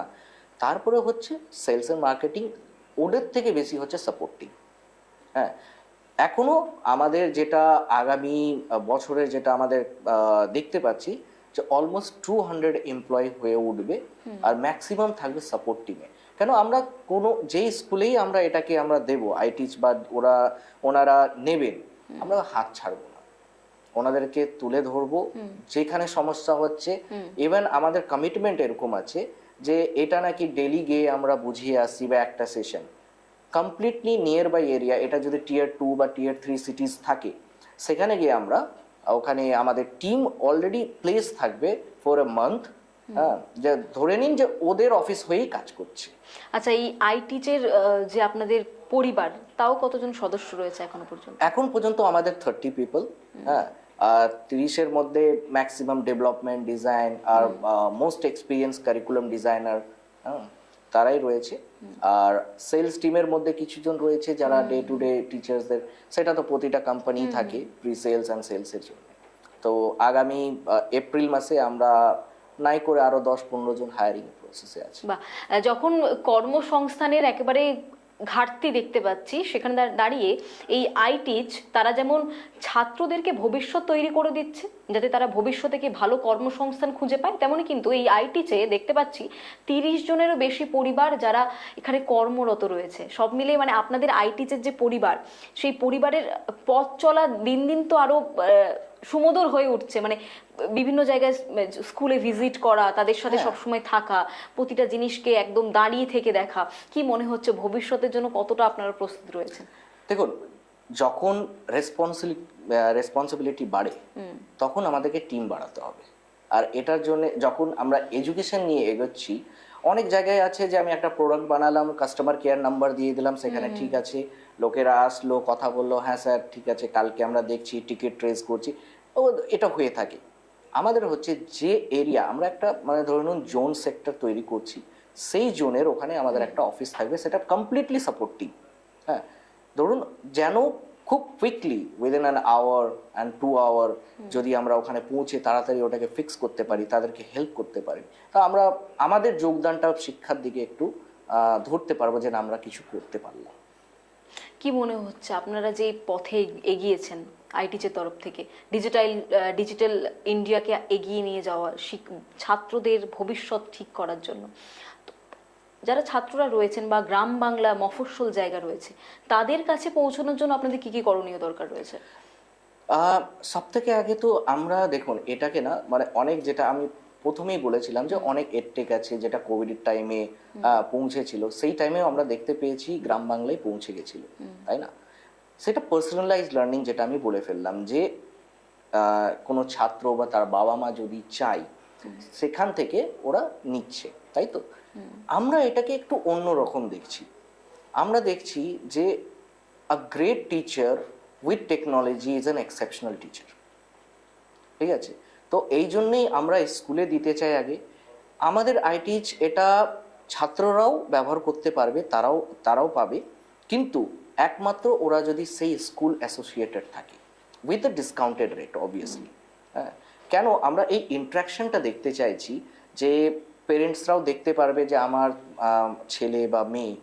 তারপরে হচ্ছে সেলস এন্ড মার্কেটিং, ওদের থেকে বেশি হচ্ছে সাপোর্টিং। হ্যাঁ, এখনো আমাদের যেটা আগামী বছরে যেটা আমাদের দেখতে পাচ্ছি যে অলমোস্ট 200 এমপ্লয়ি হয়ে উঠবে, আর ম্যাক্সিমাম থাকবে সাপোর্ট টিমে। কেন আমরা কোনো যেই স্কুলেই আমরা এটাকে আমরা দেবো আইটিচ বা ওনারা নেবেন, আমরা হাত ছাড়বো না, ওনাদেরকে তুলে ধরবো যেখানে সমস্যা হচ্ছে। ইভেন আমাদের কমিটমেন্ট এরকম আছে যে এটা নাকি ডেলি গিয়ে আমরা বুঝিয়ে আসি বা একটা session completely near by area, এটা যদি টিয়ার 2 বা টিয়ার 3 সিটিজ থাকে সেখানে গিয়ে আমরা ওখানে আমাদের টিম অলরেডি প্লেস থাকবে ফর এ মান্থ। হ্যাঁ, যে ধরে নিন যে ওদের অফিস হয়েই কাজ করছে। আচ্ছা, এই আইটিচের যে আপনাদের পরিবার, তাও কতজন সদস্য রয়েছে এখনো পর্যন্ত? এখন পর্যন্ত আমাদের 30 পিপল। হ্যাঁ, আর 30-এর মধ্যে ম্যাক্সিমাম ডেভেলপমেন্ট ডিজাইন আর মোস্ট এক্সপিরিয়েন্স কারিকুলাম ডিজাইনার তারাই রয়েছে। আর সেলস টিমের মধ্যে কিছুজন রয়েছে যারা ডে টু ডে টিচার্সদের, সেটা তো প্রতিটা কোম্পানি থাকে প্রি সেলস অ্যান্ড সেলসের জন্য। তো আগামী এপ্রিল মাসে আমরা নাই করে আরো 10-15 জন হায়ারিং প্রসেসে আছে। বা যখন কর্মসংস্থানের একেবারে ঘাটতি দেখতে পাচ্ছি, সেখানে দাঁড়িয়ে এই আইটিচ তারা যেমন ছাত্রদেরকে ভবিষ্যৎ তৈরি করে দিচ্ছে যাতে তারা ভবিষ্যতে কি ভালো কর্মসংস্থান খুঁজে পায়, তেমনই কিন্তু এই আইটিচে দেখতে পাচ্ছি 30 জনেরও বেশি পরিবার যারা এখানে কর্মরত রয়েছে। সব মিলিয়ে মানে আপনাদের আইটিচের যে পরিবার, সেই পরিবারের পথ চলা দিন দিন তো আরো সুমধুর হয়ে উঠছে। মানে বিভিন্ন জায়গায় স্কুলে ভিজিট করা, তাদের সাথে সবসময় থাকা, প্রতিটা জিনিসকে একদম দাঁড়িয়ে থেকে দেখা, কি মনে হচ্ছে ভবিষ্যতের জন্য কতটা আপনারা প্রস্তুত রয়েছেন? দেখুন, যখন রেসপন্সিবিলিটি বাড়ে তখন আমাদেরকে টিম বাড়াতে হবে। আর এটার জন্য যখন আমরা এডুকেশন নিয়ে এগোচ্ছি, অনেক জায়গায় আছে যে আমি একটা প্রোডাক্ট বানালাম, কাস্টমার কেয়ার নাম্বার দিয়ে দিলাম, সেখানে ঠিক আছে, লোকেরা আসলো, কথা বললো, হ্যাঁ স্যার ঠিক আছে, কালকে আমরা দেখছি, টিকিট ট্রেস করছি, ও এটা হয়ে থাকে। আমাদের হচ্ছে যে এরিয়া আমরা একটা মানে ধরুন জোন সেক্টর তৈরি করছি, সেই জোনের ওখানে আমাদের একটা অফিস থাকবে, সেটা কমপ্লিটলি সাপোর্টিভ। হ্যাঁ, ধরুন যেন খুব quickly within an hour and 2 hour যদি আমরা ওখানে পৌঁছে তাড়াতাড়ি ওটাকে ফিক্স করতে পারি, তাদেরকে হেল্প করতে পারি, তা আমরা আমাদের যোগদানটা শিক্ষার দিকে একটু ধরতে পারবো যে না আমরা কিছু করতে পারলাম। কি মনে হচ্ছে আপনারা যে পথে এগিয়েছেন আইটিচের তরফ থেকে, ডিজিটাল ইন্ডিয়াকে এগিয়ে নিয়ে যাওয়া, ছাত্রদের ভবিষ্যৎ ঠিক করার জন্য, যারা ছাত্ররা রয়েছেন বা গ্রাম বাংলা মফস্বল জায়গা রয়েছে, তাদের কাছে পৌঁছানোর জন্য আপনাদের কি কি করণীয় দরকার রয়েছে? সব থেকে আগে তো আমরা দেখুন এটাকে না মানে অনেক, যেটা আমি প্রথমেই বলেছিলাম যে অনেক এডটেক আছে যেটা কোভিডের টাইমে পৌঁছেছিল, সেই টাইমেও আমরা দেখতে পেয়েছি গ্রাম বাংলায় পৌঁছে গেছিল, তাই না? সেটা পার্সোনালাইজ লার্নিং, যেটা আমি বলে ফেললাম যে কোনো ছাত্র বা তার বাবা মা যদি চায় সেখান থেকে ওরা নিচ্ছে, তাই তো? আমরা এটাকে একটু অন্যরকম দেখছি। আমরা দেখছি যে a great teacher with technology is an exceptional teacher. ঠিক আছে, তো এই জন্যেই আমরা স্কুলে দিতে চাই আগে। আমাদের আইটিচ এটা ছাত্ররাও ব্যবহার করতে পারবে, তারাও পাবে, কিন্তু একমাত্র ওরা যদি সেই স্কুল অ্যাসোসিয়েটেড থাকে with a discounted rate obviously. হ্যাঁ, কেন আমরা এই ইন্ট্রাকশনটা দেখতে চাইছি যে পেরেন্টসরাও দেখতে পারবে যে আমার ছেলে বা মেয়ে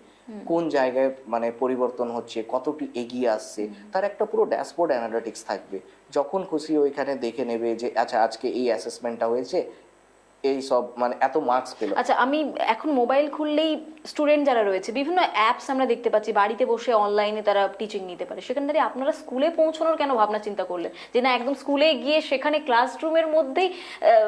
কোন জায়গায় মানে পরিবর্তন হচ্ছে, কতটি এগিয়ে আসছে, তার একটা পুরো ড্যাশবোর্ড অ্যানালিটিক্স থাকবে। যখন খুশি ওইখানে দেখে নেবে যে আচ্ছা আজকে এই অ্যাসেসমেন্টটা হয়েছে, এই সব মানে এত মার্কস পেল। আচ্ছা, আমি এখন মোবাইল খুললেই স্টুডেন্ট যারা রয়েছে বিভিন্ন অ্যাপস আমরা দেখতে পাচ্ছি, বাড়িতে বসে অনলাইনে তারা টিচিং নিতে পারে। সেখানে দাঁড়িয়ে আপনারা স্কুলে পৌঁছানোর কেন ভাবনা চিন্তা করলেন যে না একদম স্কুলে গিয়ে সেখানে ক্লাসরুমের মধ্যেই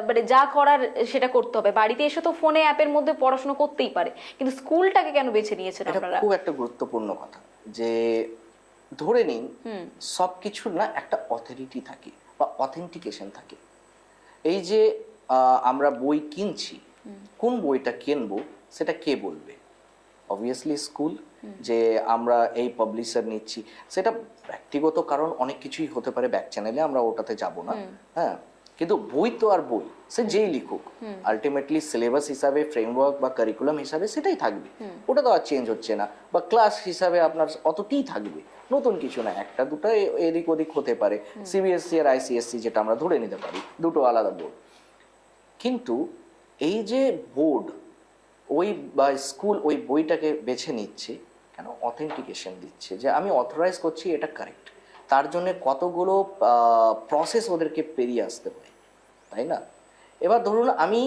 মানে যা করার সেটা করতে হবে? বাড়িতে এসে তো ফোনে অ্যাপের মধ্যে পড়াশোনা করতেই পারে, কিন্তু স্কুলটাকে কেন বেছে নিয়েছেন আপনারা? খুব একটা গুরুত্বপূর্ণ কথা যে ধরে নিন সবকিছুর না একটা অথরিটি থাকে বা অথেন্টিকেশন থাকে। এই যে আমরা বই কিনছি, কোন বইটা কিনবো সেটা কে বলবে? Obviously school. যে আমরা এই পাবলিশার নিচ্ছি, সেটা ব্যক্তিগত কারণ অনেক কিছুই হতে পারে, ব্যাক চ্যানেলে আমরা ওটাতে যাব না। হ্যাঁ, কিন্তু বই তো আর বই, সে যেই লিখুক আলটিমেটলি সিলেবাস হিসাবে, ফ্রেমওয়ার্ক বা কারিকুলাম হিসাবে সেটাই থাকবে, ওটা তো আর চেঞ্জ হচ্ছে না। বা ক্লাস হিসাবে আপনার অতটাই থাকবে, নতুন কিছু না, একটা দুটো এদিক ওদিক হতে পারে। সিবিএসসি আর আইসিএসসি যেটা আমরা ধরে নিতে পারি, দুটো আলাদা বোর্ড। কিন্তু এই যে বোর্ড ওই বা স্কুল ওই বইটাকে বেছে নিচ্ছে কেন? অথেন্টিকেশন দিচ্ছে যে আমি অথরাইজ করছি, এটা কারেক্ট। তার জন্য কতগুলো প্রসেস ওদেরকে পেরিয়ে আসতে হয়, তাই না? এবার ধরুন আমি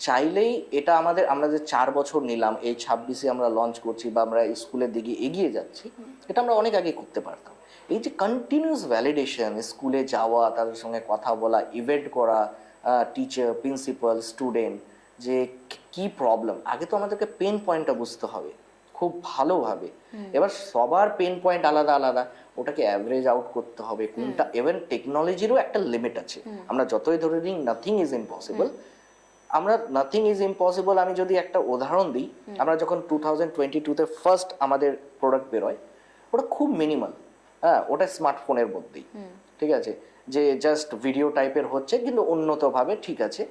চাইলেই এটা আমরা যে 4 বছর নিলাম, এই 26-এ আমরা লঞ্চ করছি বা আমরা স্কুলের দিকে এগিয়ে যাচ্ছি, এটা আমরা অনেক আগে করতে পারতাম। এই যে কন্টিনিউয়াস ভ্যালিডেশন, স্কুলে যাওয়া, তাদের সঙ্গে কথা বলা, ইভেন্ট করা, টিচার, প্রিন্সিপাল, স্টুডেন্ট, যে কি প্রবলেম, আগে তো আমাদেরকে পেন পয়েন্টটা বুঝতে হবে খুব ভালোভাবে। এবার সবার পেন পয়েন্ট আলাদা আলাদা, ওটাকে অ্যাভারেজ আউট করতে হবে কোনটা। ইভেন টেকনোলজিরও একটা লিমিট আছে, আমরা যতই ধরে নিই নাথিং ইজ ইম্পসিবল, আমি যদি একটা উদাহরণ দিই, আমরা যখন 2022-তে ফার্স্ট আমাদের প্রোডাক্ট বেরোয়, ওটা খুব মিনিমাল, হ্যাঁ, ওটা স্মার্টফোনের মধ্যেই, ঠিক আছে, যে জাস্ট ভিডিও টাইপের হচ্ছে কিন্তু উন্নতভাবে, ঠিক আছে,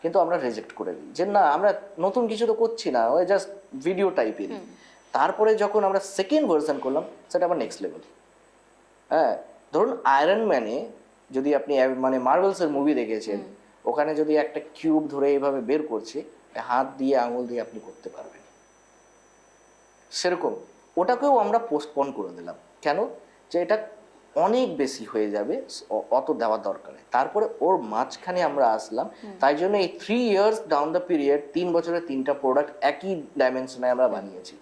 কিন্তু আমরা রিজেক্ট করে দিই যে না, আমরা নতুন কিছু তো করছি না, ওই জাস্ট ভিডিও টাইপেরই। তারপরে যখন আমরা সেকেন্ড ভার্সন করলাম, সেটা আবার নেক্সট লেভেল। হ্যাঁ, ধরুন আয়রন ম্যানে যদি আপনি মানে মার্ভেলসের মুভি দেখেছেন, ওখানে যদি একটা কিউব ধরে এইভাবে বের করছে, হাত দিয়ে আঙুল দিয়ে আপনি করতে পারবেন, সেরকম ওটাকেও আমরা পোস্টপোন করে দিলাম। কেন? যে এটা অনেক বেশি হয়ে যাবে, অত দেওয়ার দরকার নেই। তারপরে ওর মাঝখানে আমরা আসলাম, তাই জন্য এই 3 ইয়ার্স ডাউন দ্য পিরিয়ড, 3 বছরে 3টা প্রোডাক্ট একই ডাইমেনশনে আমরা বানিয়েছি।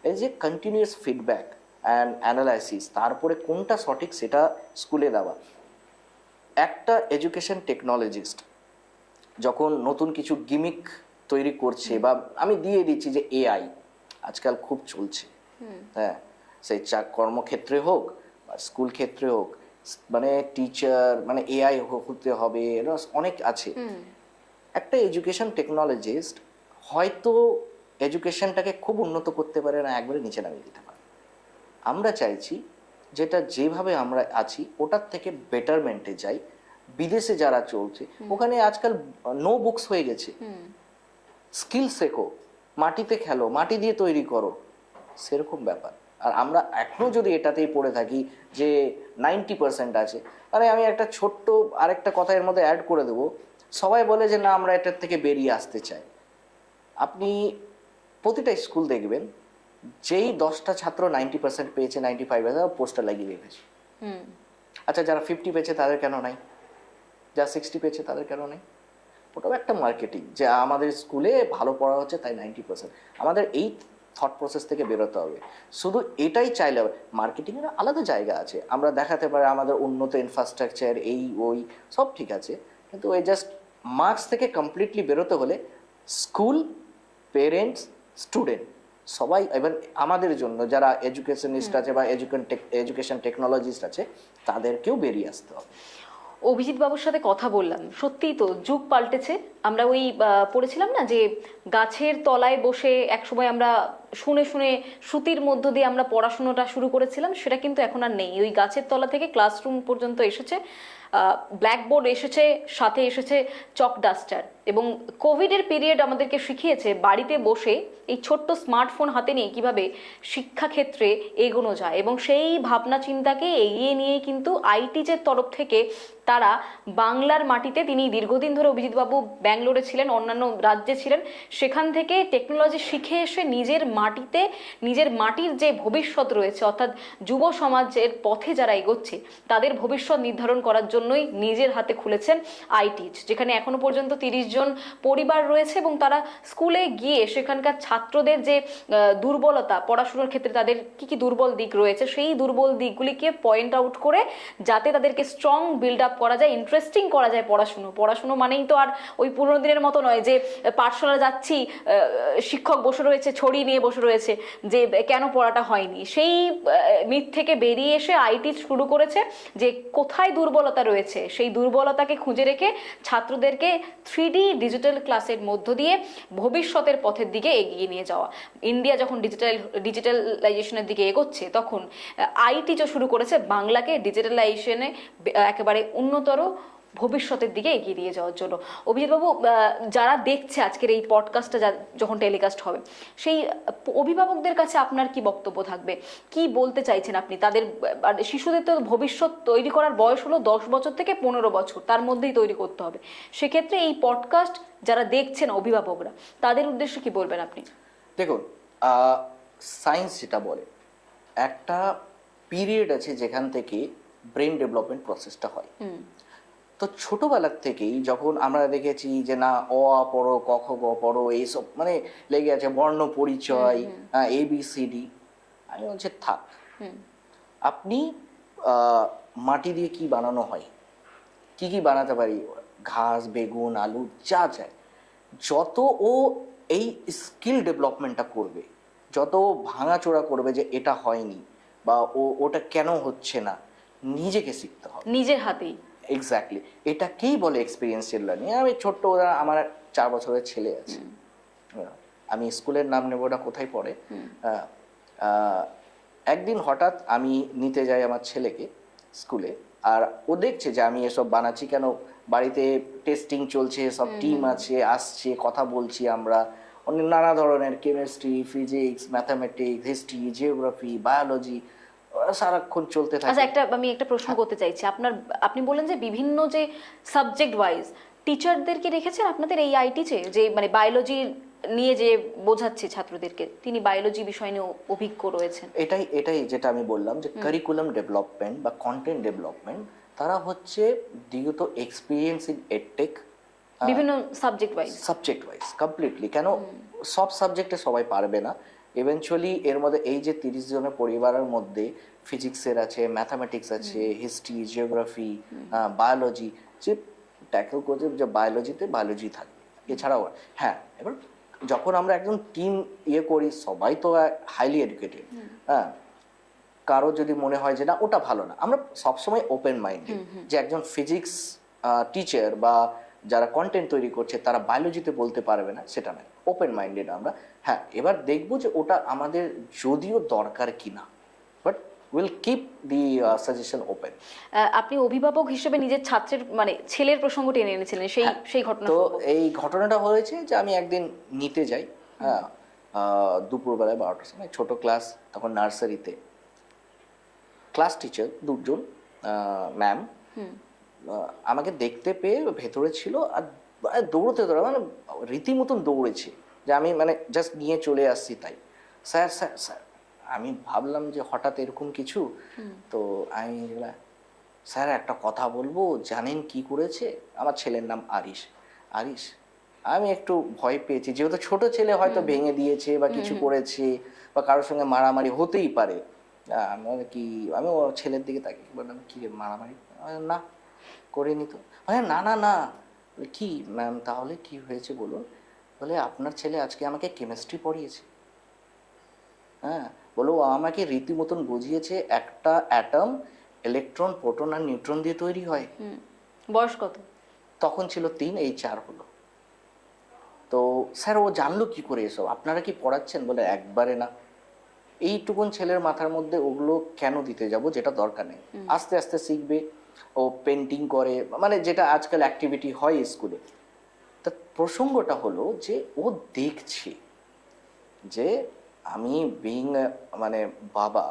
এই যে কন্টিনিউয়াস ফিডব্যাক অ্যান্ড অ্যানালাইসিস, তারপরে কোনটা সঠিক সেটা স্কুলে দেওয়া। একটা এডুকেশন টেকনোলজিস্ট যখন নতুন কিছু গিমিক তৈরি করছে, বা আমি দিয়ে দিচ্ছি যে এআই আজকাল খুব চলছে, হ্যাঁ, সেই কর্মক্ষেত্রে হোক বা স্কুল ক্ষেত্রে হোক, মানে টিচার মানে এআই হতে হবে, অনেক আছে। একটা এডুকেশন টেকনোলজিস্ট হয়তো এডুকেশনটাকে খুব উন্নত করতে পারে না, একবারে নিচে নামিয়ে দিতে পারে। আমরা চাইছি যেটা যেভাবে আমরা আছি ওটার থেকে বেটারমেন্টে যাই। বিদেশে যারা চলছে, ওখানে আজকাল নো বুকস হয়ে গেছে, স্কিল শেখো, মাটিতে খেলো, মাটি দিয়ে তৈরি করো, সেরকম ব্যাপার। আর আমরা এখনো যদি এটাতেই পড়ে থাকি যে 90% আছে, আরে আমি একটা ছোট্ট আরেকটা কথা এর মধ্যে অ্যাড করে দেবো, সবাই বলে যে না আমরা এটার থেকে বেরিয়ে আসতে চাই। আপনি প্রতিটা স্কুল দেখবেন, যেই 10টা ছাত্র 90% পেয়েছে, 95% পোস্টার লাগিয়ে রেখেছে। আচ্ছা, যারা 50 পেয়েছে তাদের কেন নাই? যারা 60 পেয়েছে তাদের কেন নেই? ওটাও একটা মার্কেটিং, যে আমাদের স্কুলে ভালো পড়া হচ্ছে তাই 90%। আমাদের এই থট প্রসেস থেকে বেরোতে হবে। শুধু এটাই চাইলে হবে, মার্কেটিংয়ের আলাদা জায়গা আছে, আমরা দেখাতে পারি আমাদের উন্নত ইনফ্রাস্ট্রাকচার, এই ওই সব ঠিক আছে, কিন্তু ওই জাস্ট মার্কস থেকে কমপ্লিটলি বেরোতে হলে স্কুল, পেরেন্টস, স্টুডেন্ট সবাই, এবার আমাদের জন্য যারা এডুকেশনিস্ট আছে বা এডুকেশন টেকনোলজিস্ট আছে, তাদেরকেও বেরিয়ে আসতে হবে। অভিজিৎ বাবুর সাথে কথা বললাম, সত্যিই তো যুগ পাল্টেছে। আমরা ওই পড়েছিলাম না যে গাছের তলায় বসে একসময় আমরা শুনে শুনে শ্রুতির মধ্য দিয়ে আমরা পড়াশোনাটা শুরু করেছিলাম, সেটা কিন্তু এখন আর নেই। ওই গাছের তলা থেকে ক্লাসরুম পর্যন্ত এসেছে, ব্ল্যাকবোর্ড এসেছে, সাথে এসেছে চক ডাস্টার। এবং কোভিডের পিরিয়ড আমাদেরকে শিখিয়েছে বাড়িতে বসে এই ছোট্ট স্মার্টফোন হাতে নিয়ে কিভাবে শিক্ষাক্ষেত্রে এগোনো যায়। এবং সেই ভাবনা চিন্তাকে এগিয়ে নিয়ে কিন্তু আইটিজের তরফ থেকে তারা বাংলার মাটিতে, তিনি দীর্ঘদিন ধরে অভিজিৎবাবু ব্যাঙ্গালোরে ছিলেন, অন্যান্য রাজ্যে ছিলেন, সেখান থেকে টেকনোলজি শিখে এসে নিজের মাটিতে, নিজের মাটির যে ভবিষ্যৎ রয়েছে, অর্থাৎ যুব সমাজের পথে যারা এগোচ্ছে তাদের ভবিষ্যৎ নির্ধারণ করার জন্যই নিজের হাতে খুলেছেন আইটিজ, যেখানে এখনো পর্যন্ত 30 জন পরিবার রয়েছে। এবং তারা স্কুলে গিয়ে সেখানকার ছাত্রদের যে দুর্বলতা, পড়াশোনার ক্ষেত্রে তাদের কি কি দুর্বল দিক রয়েছে, সেই দুর্বল দিকগুলিকে পয়েন্ট আউট করে যাতে তাদেরকে স্ট্রং বিল্ড আপ করা যায়, ইন্টারেস্টিং করা যায় পড়াশুনো মানেই তো আর ওই পুরোনো দিনের মতো নয় যে পাঠশালা যাচ্ছি, শিক্ষক বসে রয়েছে, ছড়ি নিয়ে বসে রয়েছে যে কেন পড়াটা হয়নি। সেই মিথ থেকে বেরিয়ে এসে আইটি শুরু করেছে যে কোথায় দুর্বলতা রয়েছে, সেই দুর্বলতাকে খুঁজে রেখে ছাত্রদেরকে 3D ডিজিটাল ক্লাসের মধ্য দিয়ে ভবিষ্যতের পথের দিকে এগিয়ে নিয়ে যাওয়া। ইন্ডিয়া যখন ডিজিটালাইজেশনের দিকে এগোচ্ছে, তখন আইটিও শুরু করেছে বাংলাকে ডিজিটালাইজেশনে একেবারে উন্নতর ভবিষ্যতের দিকে এগিয়ে দিয়ে যাওয়ার জন্য। অভিজিৎবাবু, যারা দেখছে আজকের এই পডকাস্টটা যখন টেলিকাস্ট হবে, সেই অভিভাবকদের কাছে আপনার কি বক্তব্য থাকবে? কি বলতে চাইছেন আপনি তাদের? শিশুদের তো ভবিষ্যৎ তৈরি করার বয়স হলো 10 বছর থেকে 15 বছর, তার মধ্যেই তৈরি করতে হবে। সেক্ষেত্রে এই পডকাস্ট যারা দেখছেন অভিভাবকরা, তাদের উদ্দেশ্যে কি বলবেন আপনি? দেখুন, সায়েন্স যেটা বলে, একটা পিরিয়ড আছে যেখান থেকে ব্রেন ডেভেলপমেন্ট প্রসেসটা হয়। তো ছোটবেলার থেকেই যখন আমরা দেখেছি যে না অ আ পড়ো ক খ গ পড়ো এইসব মানে লেগে আছে, বর্ণ পরিচয়, ABCD, আমি বলছি থাক, আপনি মাটি দিয়ে কি বানানো হয়, কি কি বানাতে পারি, ঘাস, বেগুন, আলু, যা চায়, যত ও এই স্কিল ডেভেলপমেন্টটা করবে, যত ভাঙাচোরা করবে যে এটা হয়নি বা ওটা কেন হচ্ছে না, নিজেকে শিখতে হবে নিজের হাতেই। এক্স্যাক্টলি, এটাকেই বলে এক্সপিরিয়েন্সিয়াল লার্নিং। আমি ছোট্ট উদাহরণ, আমার 4 বছরের ছেলে আছে, আমি স্কুলের নাম নেব না কোথায় পড়ে, একদিন হঠাৎ আমি নিতে যাই আমার ছেলেকে স্কুলে, আর ও দেখছে যে আমি এসব বানাচ্ছি, কেন বাড়িতে টেস্টিং চলছে, সব টিম আছে, আসছে, কথা বলছি আমরা, অনেক নানা ধরনের chemistry, physics, mathematics, history, geography, biology, সারাক্ষণ চলতে থাকে। আচ্ছা, আমি একটা প্রশ্ন করতে চাইছি, আপনি বলেন যে বিভিন্ন যে সাবজেক্ট ওয়াইজ টিচারদেরকে রেখেছেন আপনাদের এই আইটিতে, যে মানে বায়োলজি নিয়ে যে বোঝাচ্ছে ছাত্রদেরকে, তিনি বায়োলজি বিষয় নিয়ে অভিজ্ঞ রয়েছেন। এটাই যেটা আমি বললাম যে কারিকুলাম ডেভেলপমেন্ট বা কন্টেন্ট ডেভেলপমেন্ট, তারা হচ্ছে দিগত এক্সপিরিয়েন্স ইন এডটেক, বিভিন্ন সাবজেক্ট ওয়াইজ কমপ্লিটলি। কেন সব সাবজেক্টে সবাই পারবে না, ইভেনচুয়ালি এর মধ্যে এই যে 30 জনের পরিবারের মধ্যে ফিজিক্সের আছে, ম্যাথামেটিক্স আছে, হিস্ট্রি, জিওগ্রাফি, বায়োলজি, যে ট্যাকেল করছে যে বায়োলজি থাকবে, এছাড়াও হ্যাঁ। এবার যখন আমরা একজন টিম করি, সবাই তো হাইলি এডুকেটেড, হ্যাঁ, কারো যদি মনে হয় যে না ওটা ভালো না, আমরা সবসময় ওপেন মাইন্ডেড, যে একজন ফিজিক্স টিচার বা যারা কন্টেন্ট তৈরি করছে তারা বায়োলজিতে বলতে পারবে না, সেটা নয়, ওপেন মাইন্ডেড আমরা। হ্যাঁ, এবার দেখবো যে ওটা আমাদের যদিও দরকার কিনা, but will keep the suggestion open. আপনি অভিভাবক হিসেবে নিজের ছাত্রের মানে ছেলের প্রসঙ্গ টেনে এনেছিলেন, সেই ঘটনা। তো এই ঘটনাটা হয়েছে যে আমি একদিন নিতে যাই, হ্যাঁ, দুপুরবেলায় 12টার সময়, ছোট ক্লাস তখন, নার্সারিতে। ক্লাস টিচার দুজন ম্যাম আমাকে দেখতে পেয়ে ভেতরে ছিল, আর দৌড়তে মানে রীতিমতন দৌড়েছে, যে আমি মানে জাস্ট নিয়ে চলে আসছি তাই। স্যার স্যার স্যার, আমি ভাবলাম যে হঠাৎ এরকম কিছু, তো আমি স্যার একটা কথা বলবো, জানেন কি করেছে? আমার ছেলের নাম আরিশ। আমি একটু ভয় পেয়েছি, যেহেতু ছোট ছেলে, হয়তো ভেঙে দিয়েছে বা কিছু করেছে বা কারোর সঙ্গে মারামারি হতেই পারে। আমি ও ছেলের দিকে তাকিয়ে বললাম, কি রে, মারামারি? না, করিনি তো। না না না। কি ম্যাম, তাহলে কি হয়েছে বলুন? বলে আপনার ছেলে আজকে আমাকে কেমিস্ট্রি পড়িয়েছে। হ্যাঁ, বলো, আমাকে রীতিমতন বুঝিয়েছে একটা অ্যাটম ইলেকট্রন, প্রোটন আর নিউট্রন দিয়ে তৈরি হয়। বয়স কত? তখন ছিল 3, এই 4 হলো। তো স্যার ও জানলো কি করে এসব? আপনারা কি পড়াচ্ছেন? বলে একবারে না, এইটুকুন ছেলের মাথার মধ্যে ওগুলো কেন দিতে যাব যেটা দরকার নেই, আস্তে আস্তে শিখবে। ও পেন্টিং করে, মানে যেটা আজকাল অ্যাক্টিভিটি হয় স্কুলে। তা প্রসঙ্গটা হলো যে ও দেখছে যে আমি বিইং মানে বাবা,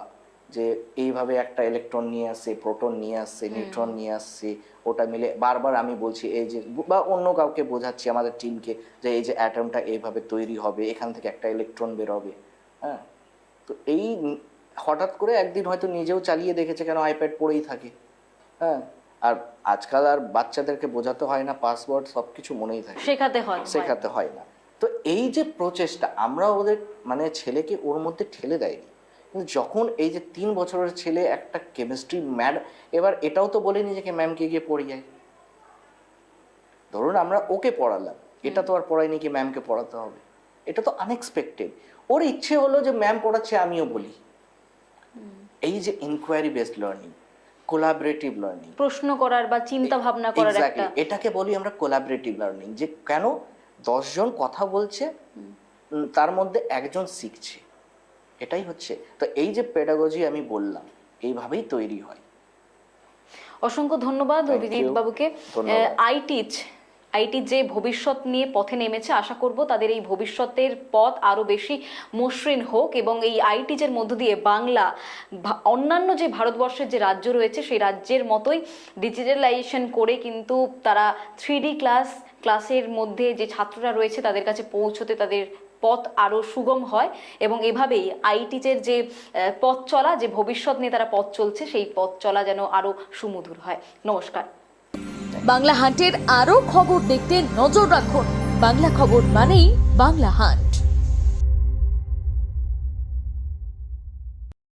যে এইভাবে একটা ইলেকট্রন নিয়ে আসছে, প্রোটন নিয়ে আসছে, নিউট্রন নিয়ে আসছে, ওটা মিলে বারবার আমি বলছি, এই যে, বা অন্য কাউকে বোঝাচ্ছি আমাদের টিমকে, যে এই যে অ্যাটমটা এইভাবে তৈরি হবে, এখান থেকে একটা ইলেকট্রন বেরোবে। হ্যাঁ, তো এই হঠাৎ করে একদিন হয়তো নিজেও চালিয়ে দেখেছে, কেন আইপ্যাড পড়েই থাকে। হ্যাঁ, আর আজকাল আর বাচ্চাদেরকে বোঝাতে হয় না, পাসওয়ার্ড সব কিছু মনেই থাকে, শেখাতে হয় না। তো এই যে প্রচেষ্টা, আমরা ওদের মানে ছেলেকে ওর মধ্যে ঠেলে দেয়নি, কিন্তু যখন এই যে 3 বছরের ছেলে একটা কেমিস্ট্রি ম্যাড, এবার এটাও তো বলে নিজেকে ম্যামকে গিয়ে পড়িয়ে, ধরুন আমরা ওকে পড়ালাম, এটা তো আর পড়াইনি কি ম্যামকে পড়াতে হবে, এটা তো আনএক্সপেক্টেড। ওর ইচ্ছে হলো যে ম্যাম পড়াচ্ছে আমিও বলি। এই যে inquiry based learning, collaborative learning, প্রশ্ন করার বা চিন্তা ভাবনা করার একটা, এটাকে বলি আমরা কোলাবোরেটিভ লার্নিং। যে কেন 10 জন কথা বলছে, তার মধ্যে একজন শিখছে, এটাই হচ্ছে। তো এই যে পেডাগজি আমি বললাম, এইভাবেই তৈরি হয়। অসংখ্য ধন্যবাদ অভিজিৎ বাবুকে। আইটি যে ভবিষ্যৎ নিয়ে পথে নেমেছে, আশা করব তাদের এই ভবিষ্যতের পথ আরো বেশি মসৃণ হোক, এবং এই আইটিজের মধ্য দিয়ে বাংলা অন্যান্য যে ভারতবর্ষের যে রাজ্য রয়েছে সেই রাজ্যের মতোই ডিজিটালাইজেশন করে কিন্তু তারা 3D ক্লাসের মধ্যে যে ছাত্ররা রয়েছে তাদের কাছে পৌঁছতে তাদের পথ আরও সুগম হয় এবং এভাবেই আইটিচের যে পথ চলা, যে ভবিষ্যৎ নিয়ে তারা পথ চলছে, সেই পথ চলা যেন আরও সুমধুর হয়। নমস্কার। বাংলা হান্টের আরও খবর দেখতে নজর রাখুন। বাংলা খবর মানেই বাংলা হান্ট।